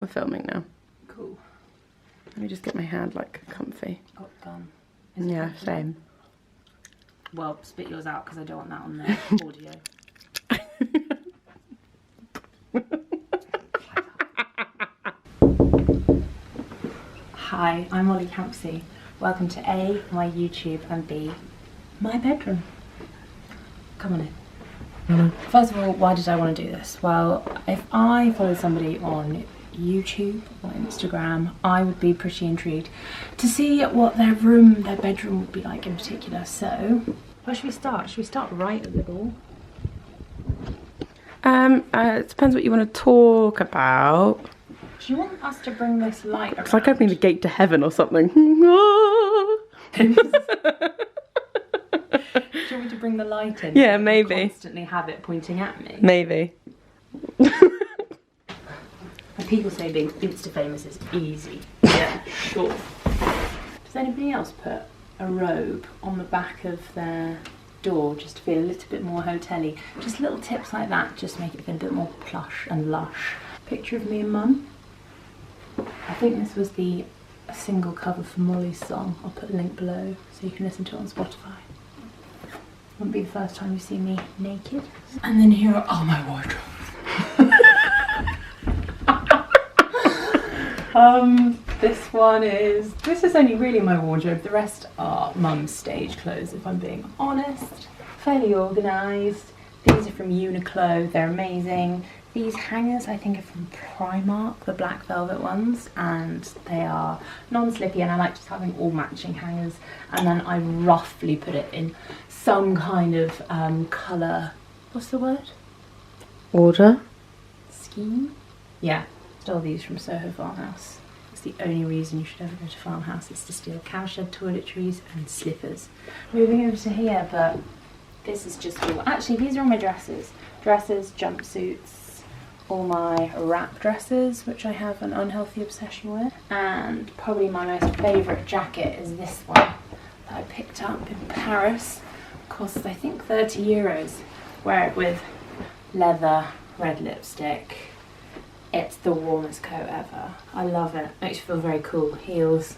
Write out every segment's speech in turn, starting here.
We're filming now. Cool. Let me just get my hand like comfy. Got the gun. Yeah, same. Well, spit yours out because I don't want that on the audio. Hi, I'm Mollie Campsie. Welcome to A, my YouTube, and B, my bedroom. Come on in. First of all, why did I want to do this? Well, if I followed somebody on YouTube or Instagram, I would be pretty intrigued to see what their bedroom would be like in particular. So, where should we start? Should we start right at the door? It depends what you want to talk about. Do you want us to bring this light around? It's like opening the gate to heaven or something. Do you want me to bring the light in? Yeah, so maybe. You constantly have it pointing at me. Maybe. And people say being Insta famous is easy. Yeah, sure. Does anybody else put a robe on the back of their door just to feel a little bit more hotel-y? Just little tips like that, just make it feel a bit more plush and lush. Picture of me and Mum. I think this was the single cover for Mollie's song. I'll put a link below so you can listen to it on Spotify. Wouldn't be the first time you see me naked. And then here are all my wardrobe. This is only really my wardrobe. The rest are Mum's stage clothes, if I'm being honest. Fairly organised. These are from Uniqlo, they're amazing. These hangers I think are from Primark, the black velvet ones, and they are non-slippy, and I like just having all matching hangers. And then I roughly put it in some kind of colour, what's the word? Order? Scheme? Yeah, stole these from Soho Farmhouse. It's the only reason you should ever go to Farmhouse, is to steal cowshed toiletries and slippers. Moving over to here, but this is just all, actually these are all my dresses. Dresses, jumpsuits, all my wrap dresses, which I have an unhealthy obsession with. And probably my most favourite jacket is this one that I picked up in Paris. Costs I think €30. Wear it with leather, red lipstick. It's the warmest coat ever. I love it. Makes you feel very cool. Heels,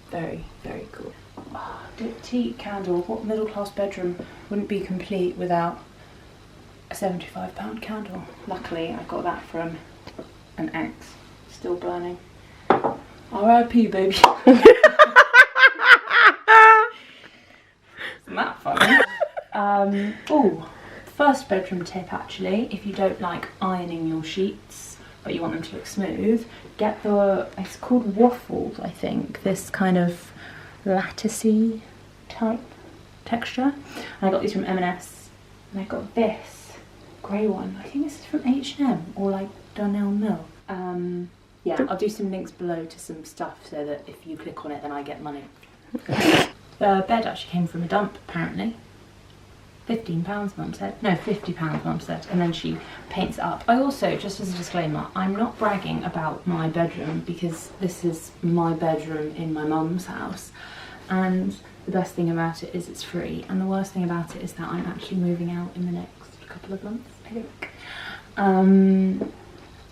very, very cool. Oh, tea candle. What middle class bedroom wouldn't be complete without a £75 candle? Luckily, I got that from an ex. Still burning. R.I.P. baby. Isn't that funny? Oh, first bedroom tip actually, if you don't like ironing your sheets but you want them to look smooth, get it's called waffled, I think, this kind of latticey type texture. And I got these from M&S, and I got this grey one. I think this is from H&M or like Donnell Mill. Yeah, I'll do some links below to some stuff so that if you click on it then I get money. The bed actually came from a dump apparently. £15 Mum said. No, £50 Mum said. And then she paints it up. I also, just as a disclaimer, I'm not bragging about my bedroom because this is my bedroom in my mum's house. And the best thing about it is it's free. And the worst thing about it is that I'm actually moving out in the next couple of months, I think.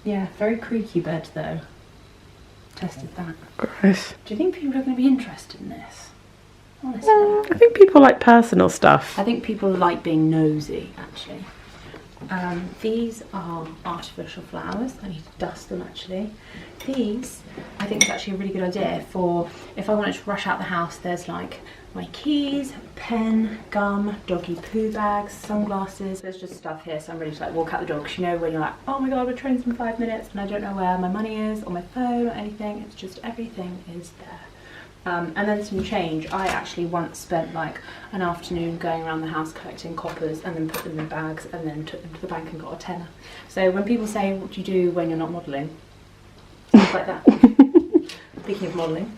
Yeah, very creaky bed though. Tested that. Gross. Do you think people are going to be interested in this? Honestly. I think people like personal stuff. I think people like being nosy, actually. These are artificial flowers. I need to dust them, actually. These, I think is actually a really good idea for if I wanted to rush out the house. There's like my keys, pen, gum, doggy poo bags, sunglasses. There's just stuff here, so I'm ready to like walk out the door. Because you know when you're like, oh my god, we're trains in 5 minutes and I don't know where my money is or my phone or anything. It's just everything is there. And then some change. I actually once spent like an afternoon going around the house collecting coppers and then put them in bags and then took them to the bank and got a tenner. So when people say, what do you do when you're not modelling? Things like that. Speaking of modelling,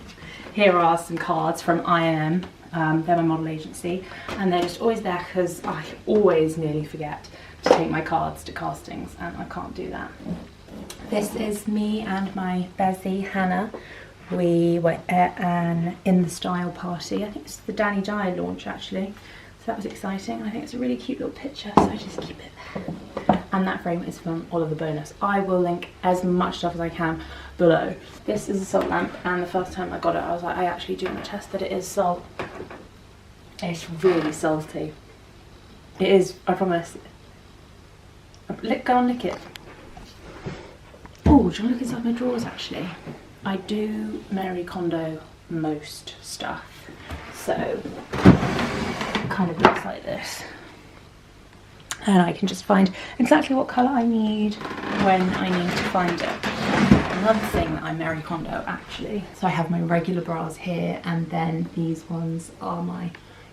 here are some cards from I.M. They're my model agency, and they're just always there because I always nearly forget to take my cards to castings and I can't do that. This is me and my bestie Hannah. We were at an In The Style party. I think it's the Danny Dye launch actually. So that was exciting. I think it's a really cute little picture, so I just keep it there. and that frame is from Oliver Bonus. I will link as much stuff as I can below. This is a salt lamp, and the first time I got it I was like, I actually do want to test that it is salt. It's really salty. It is, I promise. Go and lick it. Oh, do you want to look inside my drawers actually? I do Marie Kondo most stuff, so it kind of looks like this. And I can just find exactly what colour I need when I need to find it. Another thing that I Marie Kondo actually, so I have my regular bras here, and then these ones are my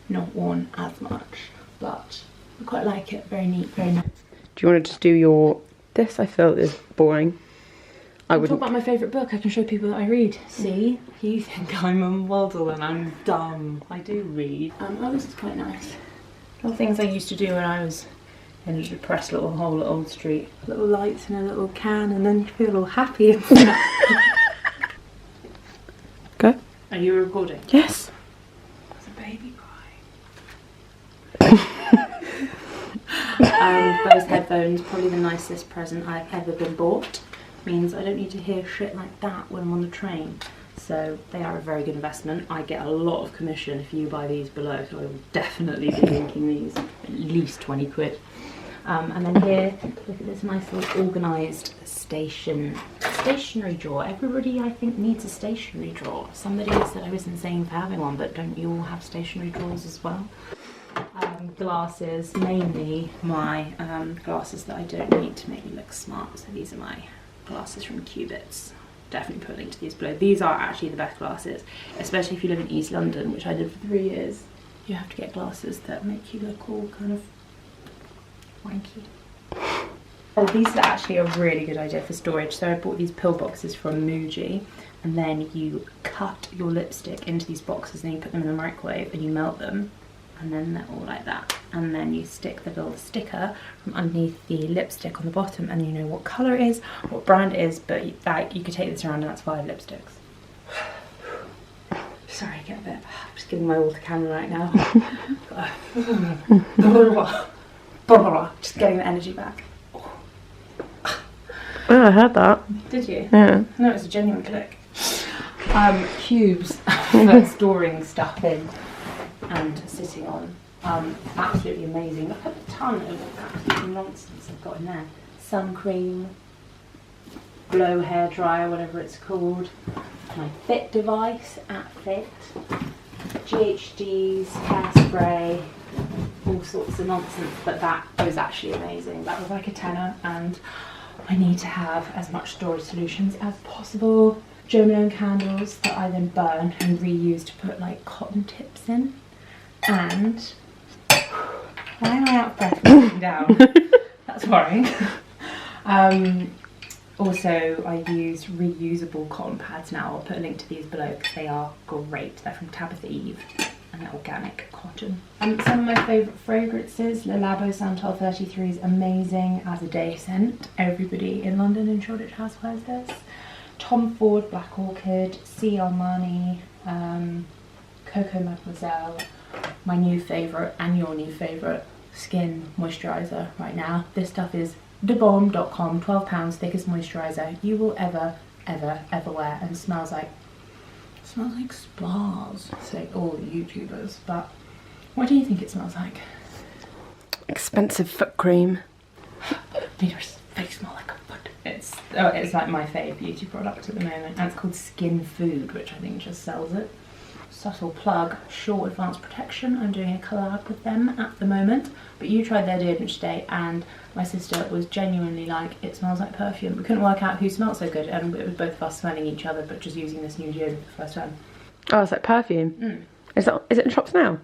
not worn as much, but I quite like it, very neat, very nice. Do you want to just do your, this I feel is boring. I would talk about my favourite book. I can show people that I read. See? You think I'm a model and I'm dumb. I do read. Oh, this is quite nice. All things I used to do when I was in a depressed little hole at Old Street. Little lights in a little can, and then you feel all happy and stuff. Go. Are you recording? Yes. There's a baby crying. Those headphones, probably the nicest present I've ever been bought. Means I don't need to hear shit like that when I'm on the train. So they are a very good investment. I get a lot of commission if you buy these below, so I will definitely be linking these, at least 20 quid. And then here, look at this nice little organised stationery drawer. Everybody, I think, needs a stationery drawer. Somebody said I was insane for having one, but don't you all have stationery drawers as well? Glasses, mainly my glasses that I don't need to make me look smart. So these are my glasses from Cubits. Definitely put a link to these below. These are actually the best glasses, especially if you live in East London, which I did for 3 years. You have to get glasses that make you look all kind of wanky. Oh, these are actually a really good idea for storage. So I bought these pill boxes from Muji, and then you cut your lipstick into these boxes and you put them in the microwave and you melt them, and then they're all like that. And then you stick the little sticker from underneath the lipstick on the bottom, and you know what colour it is, what brand it is, but like you could take this around and that's 5 lipsticks. Sorry, I get a bit, I'm just giving my all to camera right now. Just getting the energy back. Oh, I heard that. Did you? Yeah. No, it's a genuine click. Cubes for storing stuff in and sitting on. Absolutely amazing. Look at the ton of absolute nonsense I've got in there. Sun cream, blow hair dryer, whatever it's called. My Fit device at Fit. GHDs, hairspray, all sorts of nonsense, but that was actually amazing. That was like a tenner, and I need to have as much storage solutions as possible. Joe Malone candles that I then burn and reuse to put like cotton tips in. And why am I out of breath from sitting down? That's worrying. Also, I use reusable cotton pads now. I'll put a link to these below because they are great. They're from Tabitha Eve and they're organic cotton. Some of my favourite fragrances, Le Labo Santal 33 is amazing as a day scent. Everybody in London and Shoreditch House wears this. Tom Ford Black Orchid, C. Armani, Coco Mademoiselle, my new favourite and your new favourite skin moisturiser right now. This stuff is thebomb.com, £12, thickest moisturiser you will ever wear, and smells like spas, say all the YouTubers, but what do you think it smells like? Expensive foot cream. Made her face smell like a foot. It's like my favourite beauty product at the moment, and it's called Skin Food, which I think just sells it. Subtle Plug Short Advanced Protection. I'm doing a collab with them at the moment, but you tried their deodorant today and my sister was genuinely like, it smells like perfume. We couldn't work out who smelled so good, and it was both of us smelling each other but just using this new deodorant for the first time. Oh, it's like perfume. Is it in shops now?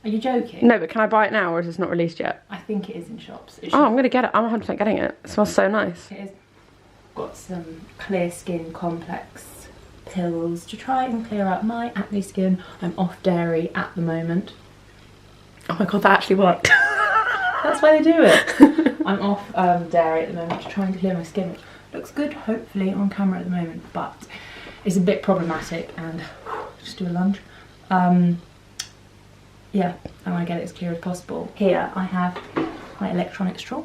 Are you joking? No, but can I buy it now, or is it not released yet? I think it is in shops. Oh, I'm gonna get it. I'm 100% getting it. It smells so nice. It is. Got some Clear Skin Complex pills to try and clear out my acne skin. I'm off dairy at the moment. Oh my god, that actually worked. That's why they do it. I'm off dairy at the moment to try and clear my skin, which looks good hopefully on camera at the moment, but it's a bit problematic. And just do a lunge. Yeah, I want to get it as clear as possible. Here I have my electronic straw.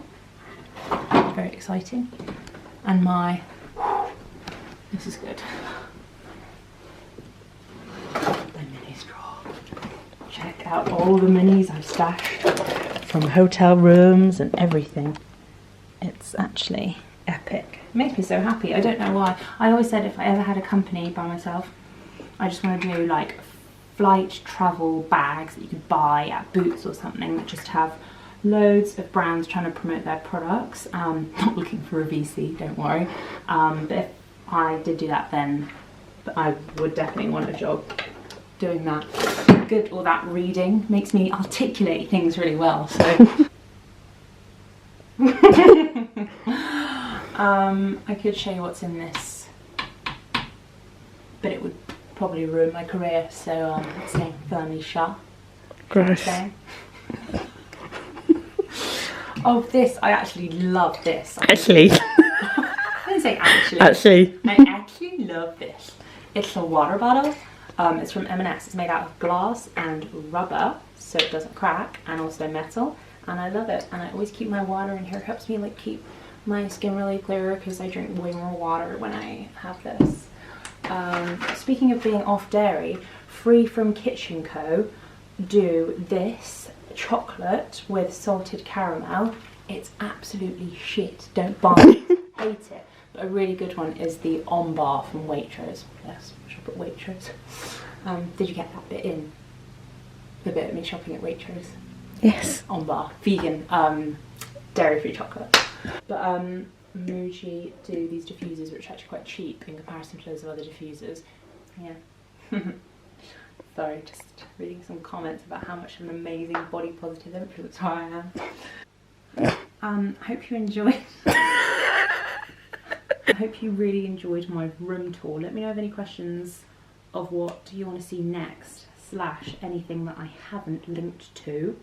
Very exciting. And my, this is good. The mini straw. Check out all the minis I've stashed from hotel rooms and everything. It's actually epic. It makes me so happy. I don't know why. I always said if I ever had a company by myself, I just want to do like flight travel bags that you could buy at Boots or something that just have loads of brands trying to promote their products. Not looking for a VC, don't worry. But if I did do that, then I would definitely want a job doing that. Good, all that reading makes me articulate things really well. So I could show you what's in this, but it would probably ruin my career. So it's staying firmly shut. Gross. Oh, this, I actually love this. Actually. I didn't say actually. Actually. I actually love this. It's a water bottle. It's from M&S. It's made out of glass and rubber, so it doesn't crack, and also metal. And I love it. And I always keep my water in here. It helps me like keep my skin really clear because I drink way more water when I have this. Speaking of being off dairy, Free From Kitchen Co. do this chocolate with salted caramel. It's absolutely shit. Don't buy it. Hate it. But a really good one is the On Bar from Waitrose. Yes, I should put Waitrose. Did you get that bit in? The bit of me shopping at Waitrose? Yes. On Bar. Vegan, dairy-free chocolate. But Muji do these diffusers which are actually quite cheap in comparison to those of other diffusers. Yeah. Sorry, just reading some comments about how much of an amazing body positive influencer I am. Hope you enjoyed. I hope you really enjoyed my room tour. Let me know of any questions of what you want to see next, / anything that I haven't linked to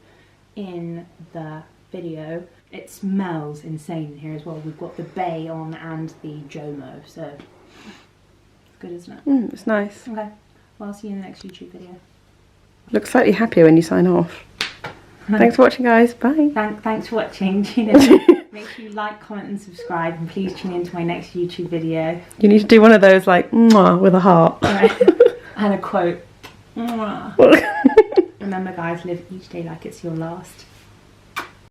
in the video. It smells insane in here as well. We've got the Bay on and the Jomo, so it's good, isn't it? It's nice. Okay, well, I'll see you in the next YouTube video. Look slightly happier when you sign off. Thanks for watching, guys. Bye. Thanks for watching. Tune in. Make sure you like, comment and subscribe, and please tune in to my next YouTube video. You need to do one of those like mwah with a heart. Right. And a quote. Mwah. Remember guys, live each day like it's your last.